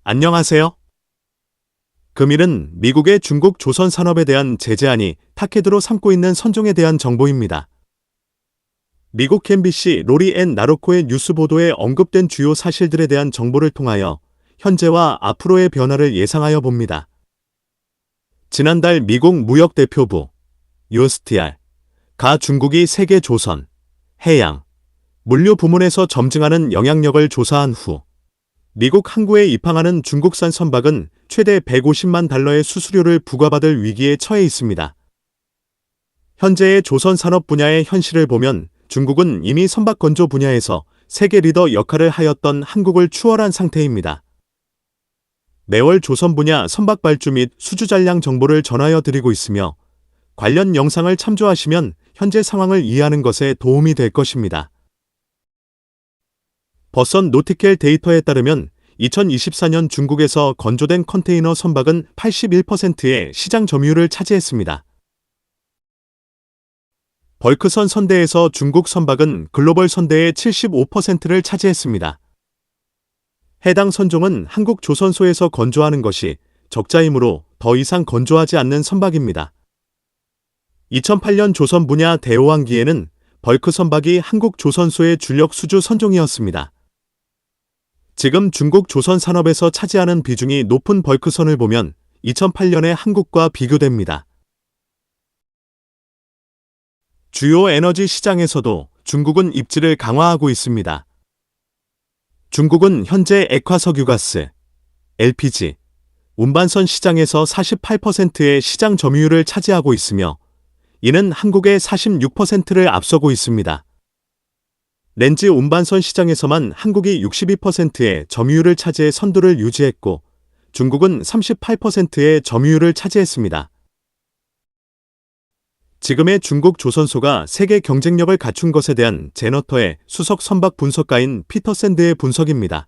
안녕하세요. 금일은 미국의 중국 조선 산업에 대한 제재안이 타켓으로 삼고 있는 선종에 대한 정보입니다. 미국 MBC 로리 앤 나로코의 뉴스 보도에 언급된 주요 사실들에 대한 정보를 통하여 현재와 앞으로의 변화를 예상하여 봅니다. 지난달 미국 무역대표부 USTR가 중국이 세계 조선, 해양, 물류 부문에서 점증하는 영향력을 조사한 후 미국 항구에 입항하는 중국산 선박은 최대 150만 달러의 수수료를 부과받을 위기에 처해 있습니다. 현재의 조선 산업 분야의 현실을 보면 중국은 이미 선박 건조 분야에서 세계 리더 역할을 하였던 한국을 추월한 상태입니다. 매월 조선 분야 선박 발주 및 수주 잔량 정보를 전하여 드리고 있으며 관련 영상을 참조하시면 현재 상황을 이해하는 것에 도움이 될 것입니다. 버선 노티켈 데이터에 따르면 2024년 중국에서 건조된 컨테이너 선박은 81%의 시장 점유율을 차지했습니다. 벌크선 선대에서 중국 선박은 글로벌 선대의 75%를 차지했습니다. 해당 선종은 한국 조선소에서 건조하는 것이 적자이므로 더 이상 건조하지 않는 선박입니다. 2008년 조선 분야 대호황기에는 벌크 선박이 한국 조선소의 주력 수주 선종이었습니다. 지금 중국 조선 산업에서 차지하는 비중이 높은 벌크선을 보면 2008년의 한국과 비교됩니다. 주요 에너지 시장에서도 중국은 입지를 강화하고 있습니다. 중국은 현재 액화석유가스, LPG, 운반선 시장에서 48%의 시장 점유율을 차지하고 있으며 이는 한국의 46%를 앞서고 있습니다. 렌즈 운반선 시장에서만 한국이 62%의 점유율을 차지해 선두를 유지했고 중국은 38%의 점유율을 차지했습니다. 지금의 중국 조선소가 세계 경쟁력을 갖춘 것에 대한 제너터의 수석 선박 분석가인 피터 샌드의 분석입니다.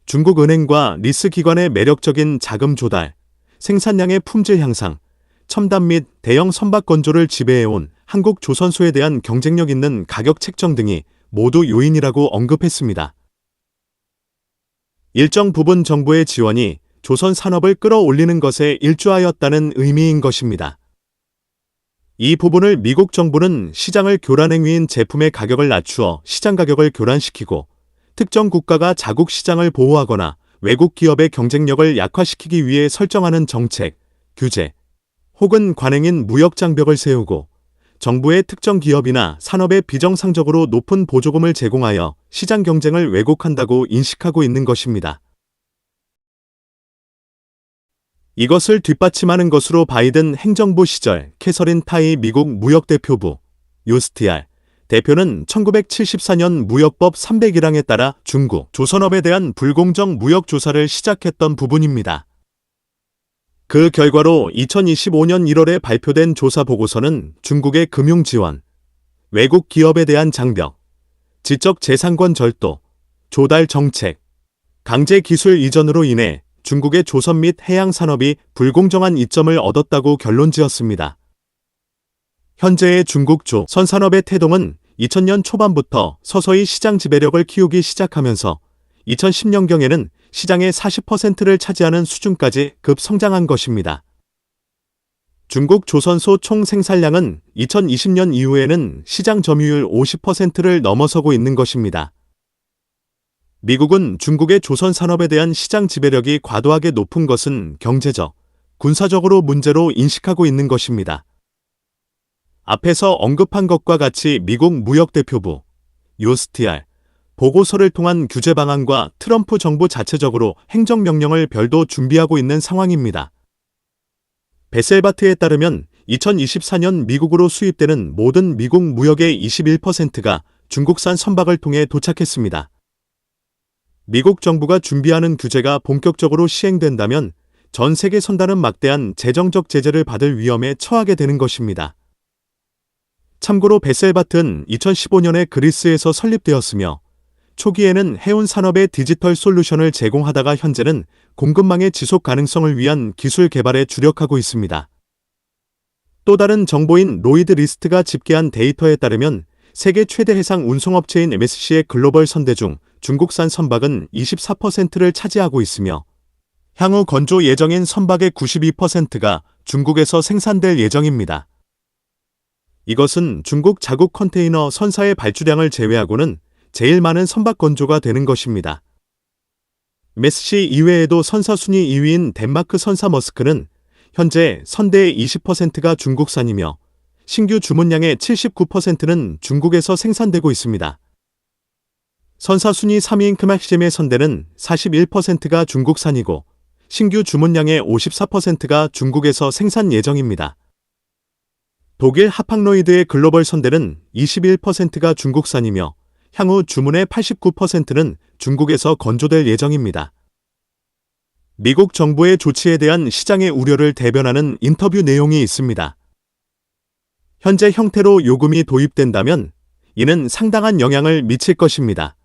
중국은행과 리스 기관의 매력적인 자금 조달, 생산량의 품질 향상, 첨단 및 대형 선박 건조를 지배해온 한국 조선소에 대한 경쟁력 있는 가격 책정 등이 모두 요인이라고 언급했습니다. 일정 부분 정부의 지원이 조선 산업을 끌어올리는 것에 일조하였다는 의미인 것입니다. 이 부분을 미국 정부는 시장을 교란 행위인 제품의 가격을 낮추어 시장 가격을 교란시키고 특정 국가가 자국 시장을 보호하거나 외국 기업의 경쟁력을 약화시키기 위해 설정하는 정책, 규제, 혹은 관행인 무역 장벽을 세우고 정부의 특정 기업이나 산업에 비정상적으로 높은 보조금을 제공하여 시장 경쟁을 왜곡한다고 인식하고 있는 것입니다. 이것을 뒷받침하는 것으로 바이든 행정부 시절 캐서린 타이 미국 무역대표부 USTR 대표는 1974년 무역법 301항에 따라 중국, 조선업에 대한 불공정 무역 조사를 시작했던 부분입니다. 그 결과로 2025년 1월에 발표된 조사 보고서는 중국의 금융 지원, 외국 기업에 대한 장벽, 지적 재산권 절도, 조달 정책, 강제 기술 이전으로 인해 중국의 조선 및 해양 산업이 불공정한 이점을 얻었다고 결론지었습니다. 현재의 중국 조선 산업의 태동은 2000년 초반부터 서서히 시장 지배력을 키우기 시작하면서 2010년경에는 시장의 40%를 차지하는 수준까지 급성장한 것입니다. 중국 조선소 총 생산량은 2020년 이후에는 시장 점유율 50%를 넘어서고 있는 것입니다. 미국은 중국의 조선 산업에 대한 시장 지배력이 과도하게 높은 것은 경제적, 군사적으로 문제로 인식하고 있는 것입니다. 앞에서 언급한 것과 같이 미국 무역대표부, USTR, 보고서를 통한 규제 방안과 트럼프 정부 자체적으로 행정명령을 별도 준비하고 있는 상황입니다. 베셀바트에 따르면 2024년 미국으로 수입되는 모든 미국 무역의 21%가 중국산 선박을 통해 도착했습니다. 미국 정부가 준비하는 규제가 본격적으로 시행된다면 전 세계 선단은 막대한 재정적 제재를 받을 위험에 처하게 되는 것입니다. 참고로 베셀바트는 2015년에 그리스에서 설립되었으며 초기에는 해운 산업의 디지털 솔루션을 제공하다가 현재는 공급망의 지속 가능성을 위한 기술 개발에 주력하고 있습니다. 또 다른 정보인 로이드 리스트가 집계한 데이터에 따르면 세계 최대 해상 운송업체인 MSC의 글로벌 선대 중 중국산 선박은 24%를 차지하고 있으며 향후 건조 예정인 선박의 92%가 중국에서 생산될 예정입니다. 이것은 중국 자국 컨테이너 선사의 발주량을 제외하고는 제일 많은 선박 건조가 되는 것입니다. MSC 이외에도 선사 순위 2위인 덴마크 선사 머스크는 현재 선대의 20%가 중국산이며 신규 주문량의 79%는 중국에서 생산되고 있습니다. 선사 순위 3위인 크맥심의 선대는 41%가 중국산이고 신규 주문량의 54%가 중국에서 생산 예정입니다. 독일 하팍로이드의 글로벌 선대는 21%가 중국산이며 향후 주문의 89%는 중국에서 건조될 예정입니다. 미국 정부의 조치에 대한 시장의 우려를 대변하는 인터뷰 내용이 있습니다. 현재 형태로 요금이 도입된다면 이는 상당한 영향을 미칠 것입니다.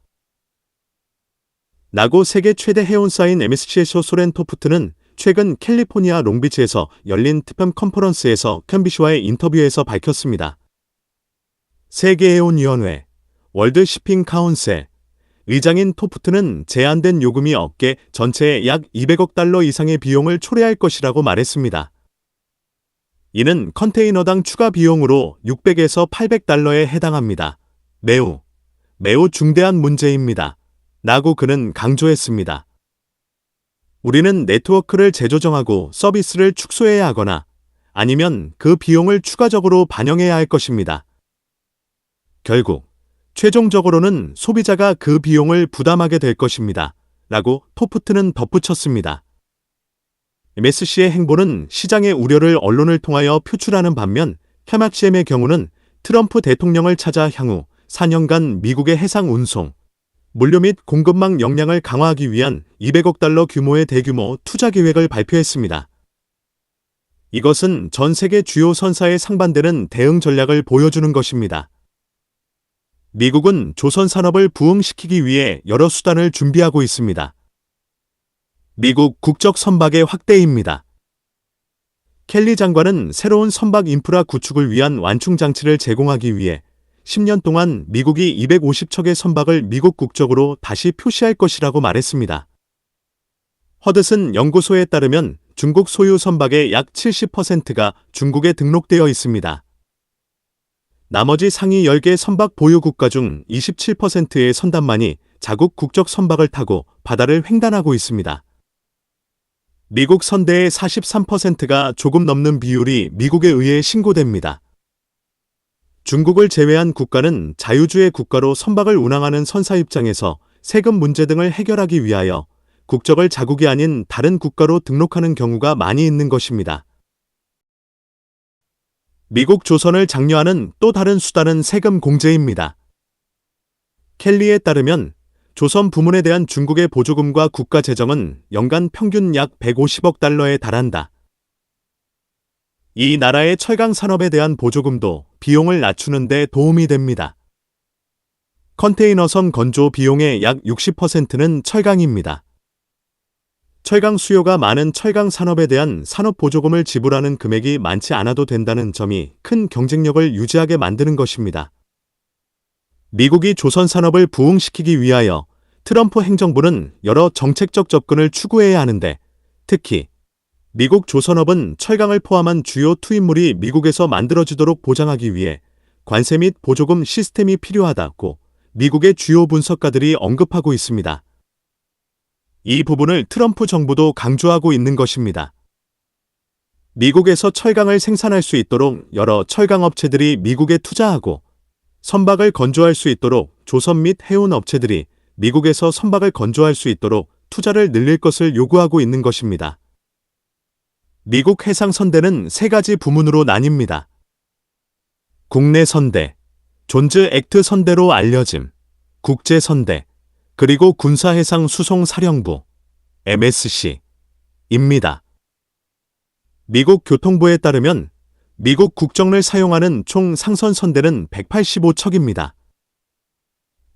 라고 세계 최대 해운사인 MSC에서 소렌토프트는 최근 캘리포니아 롱비치에서 열린 특별 컨퍼런스에서 캔비시와의 인터뷰에서 밝혔습니다. 세계해운위원회, 월드 시핑 카운셀, 의장인 토프트는 제한된 요금이 업계 전체에 약 200억 달러 이상의 비용을 초래할 것이라고 말했습니다. 이는 컨테이너당 추가 비용으로 600에서 800달러에 해당합니다. 매우 중대한 문제입니다. 라고 그는 강조했습니다. 우리는 네트워크를 재조정하고 서비스를 축소해야 하거나 아니면 그 비용을 추가적으로 반영해야 할 것입니다. 결국 최종적으로는 소비자가 그 비용을 부담하게 될 것입니다. 라고 토프트는 덧붙였습니다. MSC의 행보는 시장의 우려를 언론을 통하여 표출하는 반면 캐막시엠의 경우는 트럼프 대통령을 찾아 향후 4년간 미국의 해상 운송, 물류 및 공급망 역량을 강화하기 위한 200억 달러 규모의 대규모 투자 계획을 발표했습니다. 이것은 전 세계 주요 선사에 상반되는 대응 전략을 보여주는 것입니다. 미국은 조선 산업을 부흥시키기 위해 여러 수단을 준비하고 있습니다. 미국 국적 선박의 확대입니다. 켈리 장관은 새로운 선박 인프라 구축을 위한 완충 장치를 제공하기 위해 10년 동안 미국이 250척의 선박을 미국 국적으로 다시 표시할 것이라고 말했습니다. 허드슨 연구소에 따르면 중국 소유 선박의 약 70%가 중국에 등록되어 있습니다. 나머지 상위 10개 선박 보유 국가 중 27%의 선단만이 자국 국적 선박을 타고 바다를 횡단하고 있습니다. 미국 선대의 43%가 조금 넘는 비율이 미국에 의해 신고됩니다. 중국을 제외한 국가는 자유주의 국가로 선박을 운항하는 선사 입장에서 세금 문제 등을 해결하기 위하여 국적을 자국이 아닌 다른 국가로 등록하는 경우가 많이 있는 것입니다. 미국 조선을 장려하는 또 다른 수단은 세금 공제입니다. 켈리에 따르면 조선 부문에 대한 중국의 보조금과 국가 재정은 연간 평균 약 150억 달러에 달한다. 이 나라의 철강 산업에 대한 보조금도 비용을 낮추는 데 도움이 됩니다. 컨테이너선 건조 비용의 약 60%는 철강입니다. 철강 수요가 많은 철강 산업에 대한 산업 보조금을 지불하는 금액이 많지 않아도 된다는 점이 큰 경쟁력을 유지하게 만드는 것입니다. 미국이 조선 산업을 부흥시키기 위하여 트럼프 행정부는 여러 정책적 접근을 추구해야 하는데 특히 미국 조선업은 철강을 포함한 주요 투입물이 미국에서 만들어지도록 보장하기 위해 관세 및 보조금 시스템이 필요하다고 미국의 주요 분석가들이 언급하고 있습니다. 이 부분을 트럼프 정부도 강조하고 있는 것입니다. 미국에서 철강을 생산할 수 있도록 여러 철강 업체들이 미국에 투자하고 선박을 건조할 수 있도록 조선 및 해운 업체들이 미국에서 선박을 건조할 수 있도록 투자를 늘릴 것을 요구하고 있는 것입니다. 미국 해상선대는 세 가지 부문으로 나뉩니다. 국내 선대, 존즈 액트 선대로 알려짐, 국제선대, 그리고 군사해상수송사령부, MSC입니다. 미국 교통부에 따르면 미국 국정을 사용하는 총 상선 선대는 185척입니다.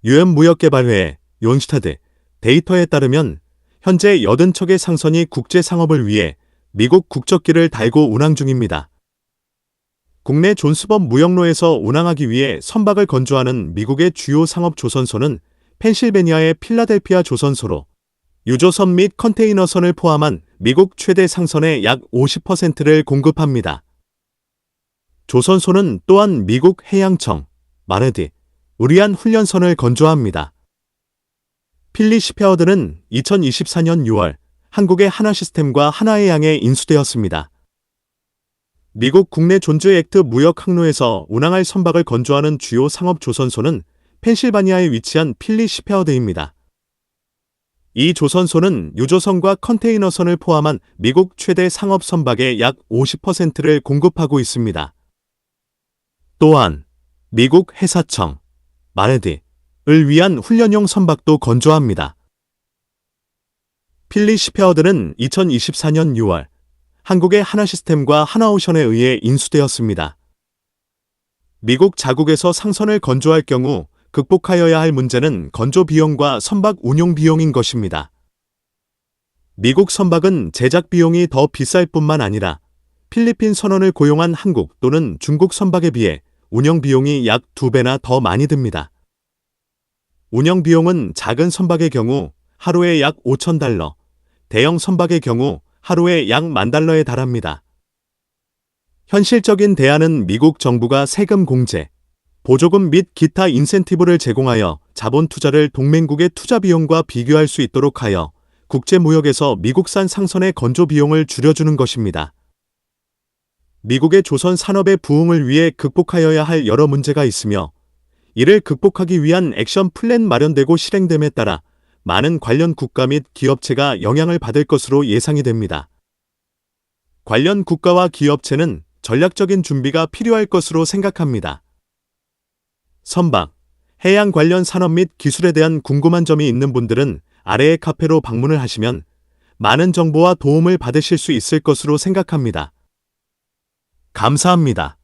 유엔 무역개발회, 욘슈타드, 데이터에 따르면 현재 80척의 상선이 국제 상업을 위해 미국 국적기를 달고 운항 중입니다. 국내 존스법 무역로에서 운항하기 위해 선박을 건조하는 미국의 주요 상업 조선소는 펜실베니아의 필라델피아 조선소로 유조선 및 컨테이너선을 포함한 미국 최대 상선의 약 50%를 공급합니다. 조선소는 또한 미국 해양청, 마르디, 우리안 훈련선을 건조합니다. 필리 시페어드는 2024년 6월 한국의 하나시스템과 하나해양에 인수되었습니다. 미국 국내 존즈 액트 무역 항로에서 운항할 선박을 건조하는 주요 상업 조선소는 펜실바니아에 위치한 필리 시페어드입니다. 이 조선소는 유조선과 컨테이너선을 포함한 미국 최대 상업 선박의 약 50%를 공급하고 있습니다. 또한 미국 해사청, 마르디를 위한 훈련용 선박도 건조합니다. 필리 시페어드는 2024년 6월 한국의 하나시스템과 하나오션에 의해 인수되었습니다. 미국 자국에서 상선을 건조할 경우 극복하여야 할 문제는 건조 비용과 선박 운용 비용인 것입니다. 미국 선박은 제작 비용이 더 비쌀 뿐만 아니라 필리핀 선원을 고용한 한국 또는 중국 선박에 비해 운영 비용이 약 2배나 더 많이 듭니다. 운영 비용은 작은 선박의 경우 하루에 약 5,000달러, 대형 선박의 경우 하루에 약 10,000달러에 달합니다. 현실적인 대안은 미국 정부가 세금 공제, 보조금 및 기타 인센티브를 제공하여 자본 투자를 동맹국의 투자 비용과 비교할 수 있도록 하여 국제무역에서 미국산 상선의 건조 비용을 줄여주는 것입니다. 미국의 조선 산업의 부흥을 위해 극복하여야 할 여러 문제가 있으며 이를 극복하기 위한 액션 플랜 마련되고 실행됨에 따라 많은 관련 국가 및 기업체가 영향을 받을 것으로 예상이 됩니다. 관련 국가와 기업체는 전략적인 준비가 필요할 것으로 생각합니다. 선박, 해양 관련 산업 및 기술에 대한 궁금한 점이 있는 분들은 아래의 카페로 방문을 하시면 많은 정보와 도움을 받으실 수 있을 것으로 생각합니다. 감사합니다.